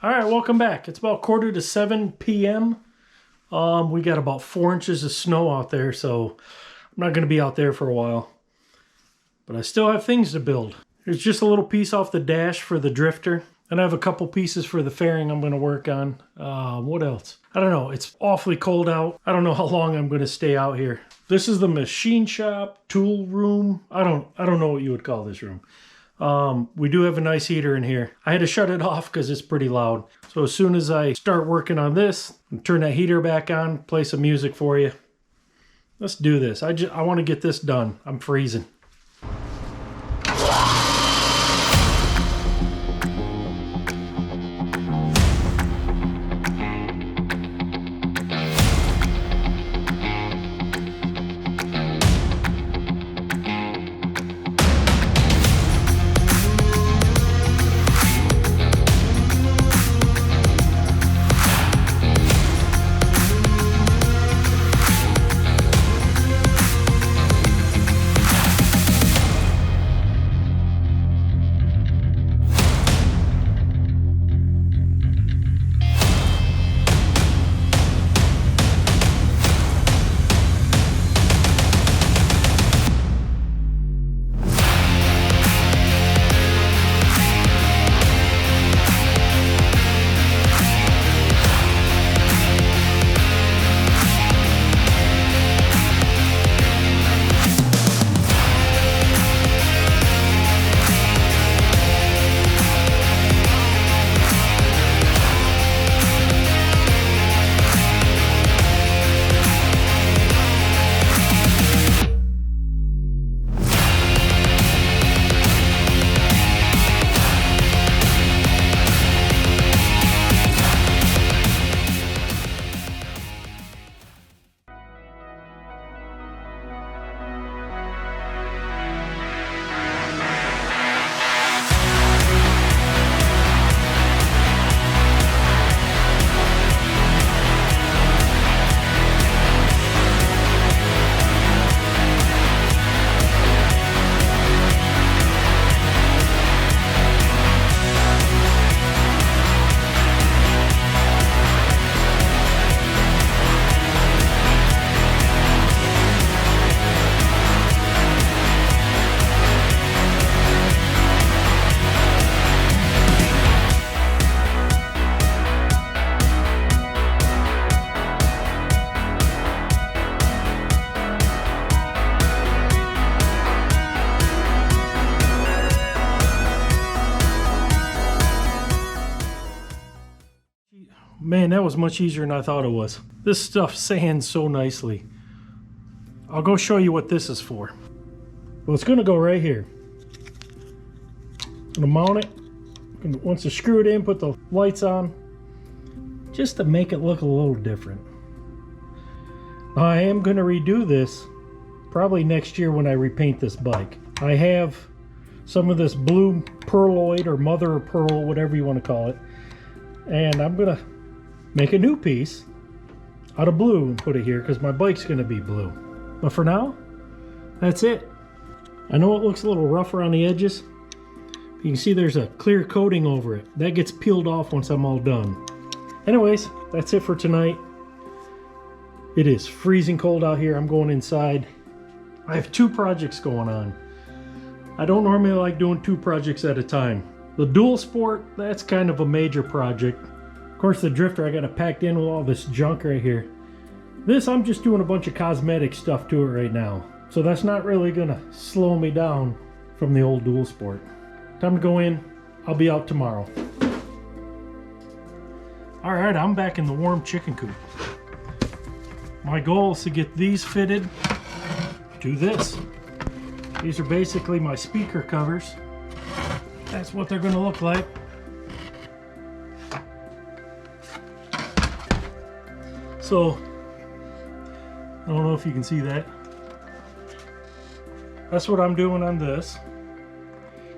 All right, welcome back. It's about 6:45 p.m. We got about 4 inches of snow out there, so I'm not going to be out there for a while. But I still have things to build. There's just a little piece off the dash for the drifter. And I have a couple pieces for the fairing I'm going to work on. What else? I don't know. It's awfully cold out. I don't know how long I'm going to stay out here. This is the machine shop, tool room. I don't know what you would call this room. We do have a nice heater in here. I had to shut it off because it's pretty loud. So as soon as I start working on this, turn that heater back on, play some music for you. Let's do this. I want to get this done. I'm freezing. Man, that was much easier than I thought it was. This stuff sands so nicely. I'll go show you what this is for. Well, it's gonna go right here. I'm gonna mount it. Once I screw it in, put the lights on, just to make it look a little different. Now, I am gonna redo this probably next year when I repaint this bike. I have some of this blue pearloid or mother of pearl, whatever you want to call it, and I'm gonna make a new piece out of blue and put it here because my bike's going to be blue. But for now, that's it. I know it looks a little rough around the edges. You can see there's a clear coating over it. That gets peeled off once I'm all done. Anyways, that's it for tonight. It is freezing cold out here. I'm going inside. I have 2 projects going on. I don't normally like doing 2 projects at a time. The dual sport, that's kind of a major project. Of course, the drifter I got it packed in with all this junk right here. This, I'm just doing a bunch of cosmetic stuff to it right now. So that's not really gonna slow me down from the old dual sport. Time to go in. I'll be out tomorrow. All right, I'm back in the warm chicken coop. My goal is to get these fitted to this. These are basically my speaker covers. That's what they're gonna look like. So, I don't know if you can see that. That's what I'm doing on this.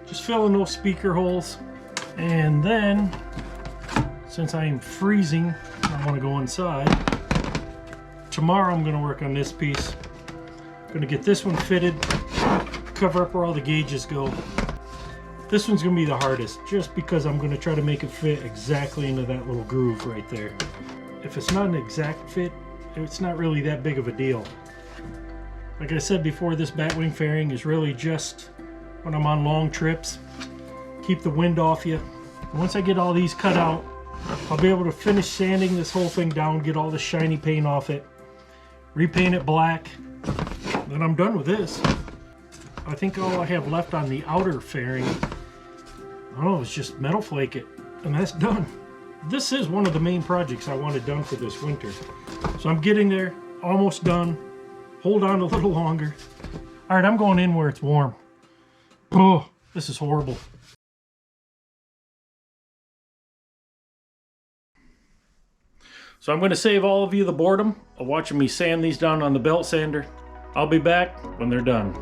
Just filling those speaker holes. And then, since I am freezing, I want to go inside. Tomorrow I'm going to work on this piece. I'm going to get this one fitted, cover up where all the gauges go. This one's gonna be the hardest, just because I'm gonna try to make it fit exactly into that little groove right there. If it's not an exact fit, it's not really that big of a deal. Like I said before, this Batwing fairing is really just when I'm on long trips. Keep the wind off you. Once I get all these cut out, I'll be able to finish sanding this whole thing down, get all the shiny paint off it, repaint it black, then I'm done with this. I think all I have left on the outer fairing, I don't know, it's just metal flake it, and that's done. This is one of the main projects I wanted done for this winter. So I'm getting there, almost done. Hold on a little longer. All right, I'm going in where it's warm. Oh, this is horrible. So I'm going to save all of you the boredom of watching me sand these down on the belt sander. I'll be back when they're done.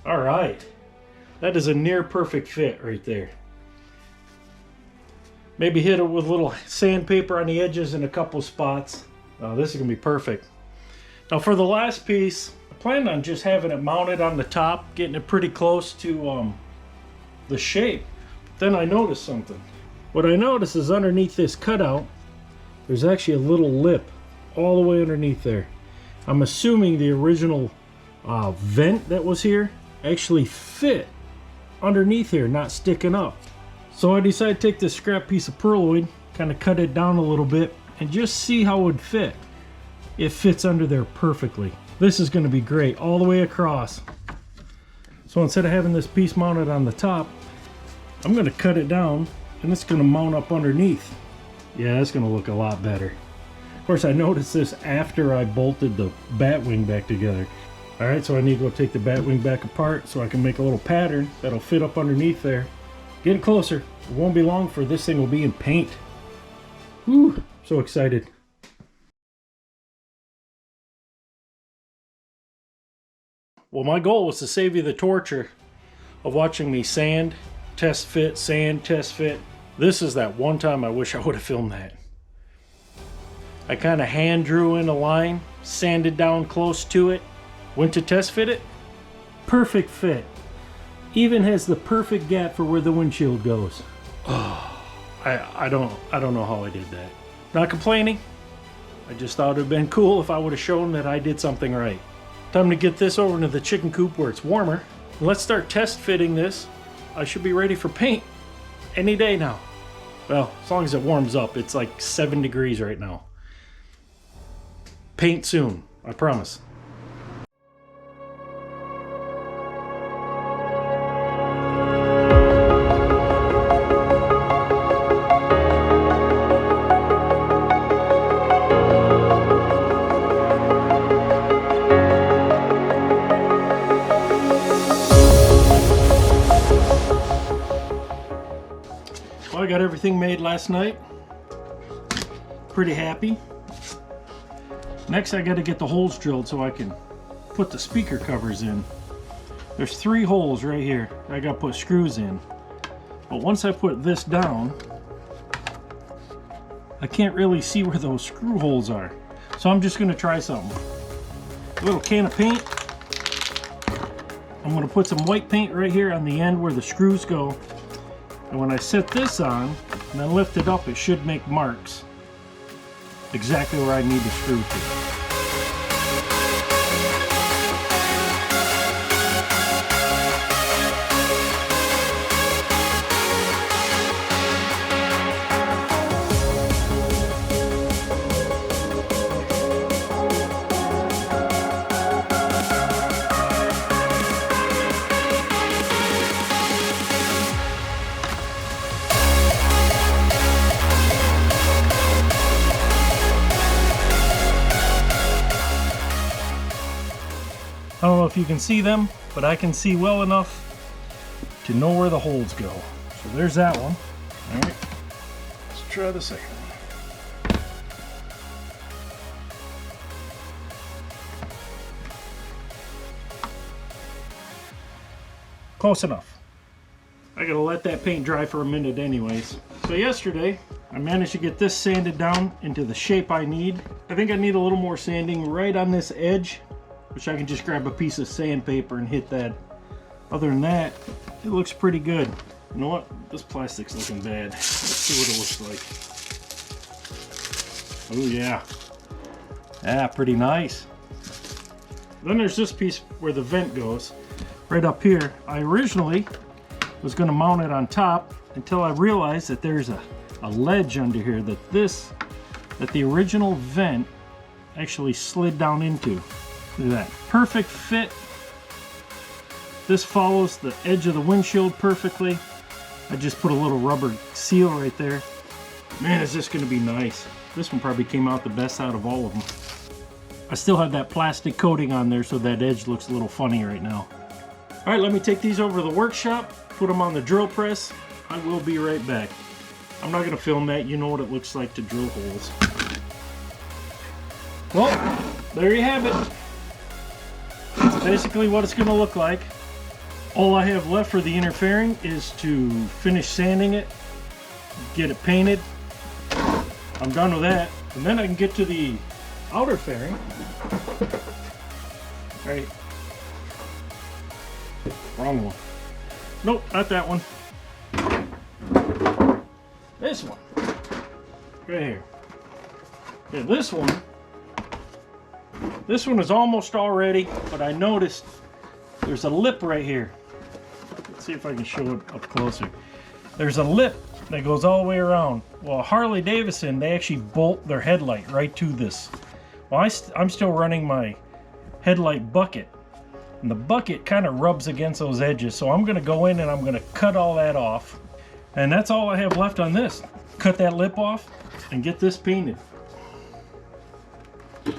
Alright, that is a near perfect fit right there. Maybe hit it with a little sandpaper on the edges in a couple spots. Oh, this is going to be perfect. Now for the last piece, I planned on just having it mounted on the top, getting it pretty close to the shape. But then I noticed something. What I noticed is underneath this cutout, there's actually a little lip all the way underneath there. I'm assuming the original vent that was here actually fit underneath here, not sticking up. So I decided to take this scrap piece of purloin, kind of cut it down a little bit, and just see how it would fit. It fits under there perfectly. This is going to be great all the way across. So instead of having this piece mounted on the top, I'm going to cut it down and it's going to mount up underneath. Yeah, it's going to look a lot better. Of course, I noticed this after I bolted the Batwing back together. Alright, so I need to go take the Batwing back apart so I can make a little pattern that'll fit up underneath there. Getting closer. It won't be long for this thing will be in paint. Whew, so excited. Well, my goal was to save you the torture of watching me sand, test fit, sand, test fit. This is that one time I wish I would have filmed that. I kind of hand drew in a line, sanded down close to it, went to test fit it. Perfect fit. Even has the perfect gap for where the windshield goes. Oh, I don't know how I did that. Not complaining. I just thought it would have been cool if I would have shown that I did something right. Time to get this over into the chicken coop where it's warmer. Let's start test fitting this. I should be ready for paint any day now. Well, as long as it warms up. It's like 7 degrees right now. Paint soon, I promise. Well, I got everything made last night. Pretty happy. Next, I got to get the holes drilled so I can put the speaker covers in. There's 3 holes right here. I got to put screws in. But once I put this down, I can't really see where those screw holes are. So I'm just going to try something. A little can of paint. I'm going to put some white paint right here on the end where the screws go. And when I set this on and then lift it up, it should make marks exactly where I need the screw to. if you can see them, but I can see well enough to know where the holes go. So there's that one. All right, let's try the second one. Close enough. I gotta let that paint dry for a minute anyways. So yesterday, I managed to get this sanded down into the shape I need. I think I need a little more sanding right on this edge, which I can just grab a piece of sandpaper and hit that. Other than that, it looks pretty good. You know what? This plastic's looking bad. Let's see what it looks like. Oh yeah. Yeah, pretty nice. Then there's this piece where the vent goes. Right up here. I originally was going to mount it on top until I realized that there's a ledge under here that the original vent actually slid down into. Look at that. Perfect fit. This follows the edge of the windshield perfectly. I just put a little rubber seal right there. Man, is this going to be nice. This one probably came out the best out of all of them. I still have that plastic coating on there, so that edge looks a little funny right now. All right, let me take these over to the workshop, put them on the drill press. I will be right back. I'm not going to film that. You know what it looks like to drill holes. Well, there you have it. That's basically what it's going to look like. All I have left for the inner fairing is to finish sanding it, get it painted. I'm done with that. And then I can get to the outer fairing. All right. Wrong one. Nope, not that one. This one. Right here. Yeah, this one. This one is almost all ready, but I noticed there's a lip right here. Let's see if I can show it up closer. There's a lip that goes all the way around. Well, Harley Davidson, they actually bolt their headlight right to this. Well, I'm still running my headlight bucket. And the bucket kind of rubs against those edges, so I'm going to go in and I'm going to cut all that off. And that's all I have left on this. Cut that lip off and get this painted. You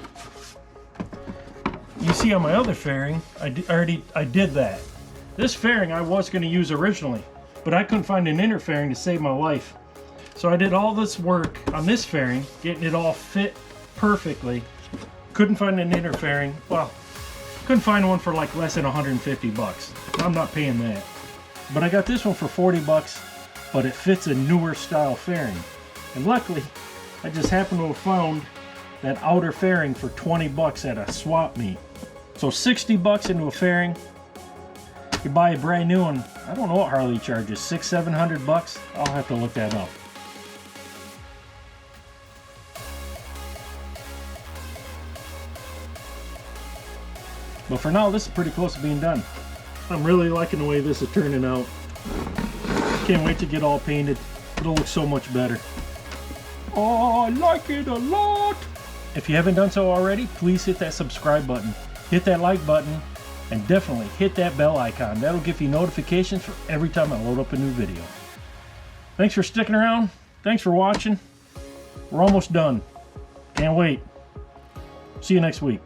see on my other fairing, I did that. This fairing I was going to use originally, but I couldn't find an inner fairing to save my life. So I did all this work on this fairing, getting it all fit perfectly. Couldn't find an inner fairing. Well, couldn't find one for like less than 150 bucks. I'm not paying that. But I got this one for 40 bucks, but it fits a newer style fairing. And luckily, I just happened to have found that outer fairing for 20 bucks at a swap meet. So 60 bucks into a fairing. You buy a brand new one. I don't know what Harley charges, 600-700 bucks. I'll have to look that up. But for now, this is pretty close to being done. I'm really liking the way this is turning out. Can't wait to get all painted. It'll look so much better. Oh, I like it a lot. If you haven't done so already, please hit that subscribe button. Hit that like button. And definitely hit that bell icon. That'll give you notifications for every time I load up a new video. Thanks for sticking around. Thanks for watching. We're almost done. Can't wait. See you next week.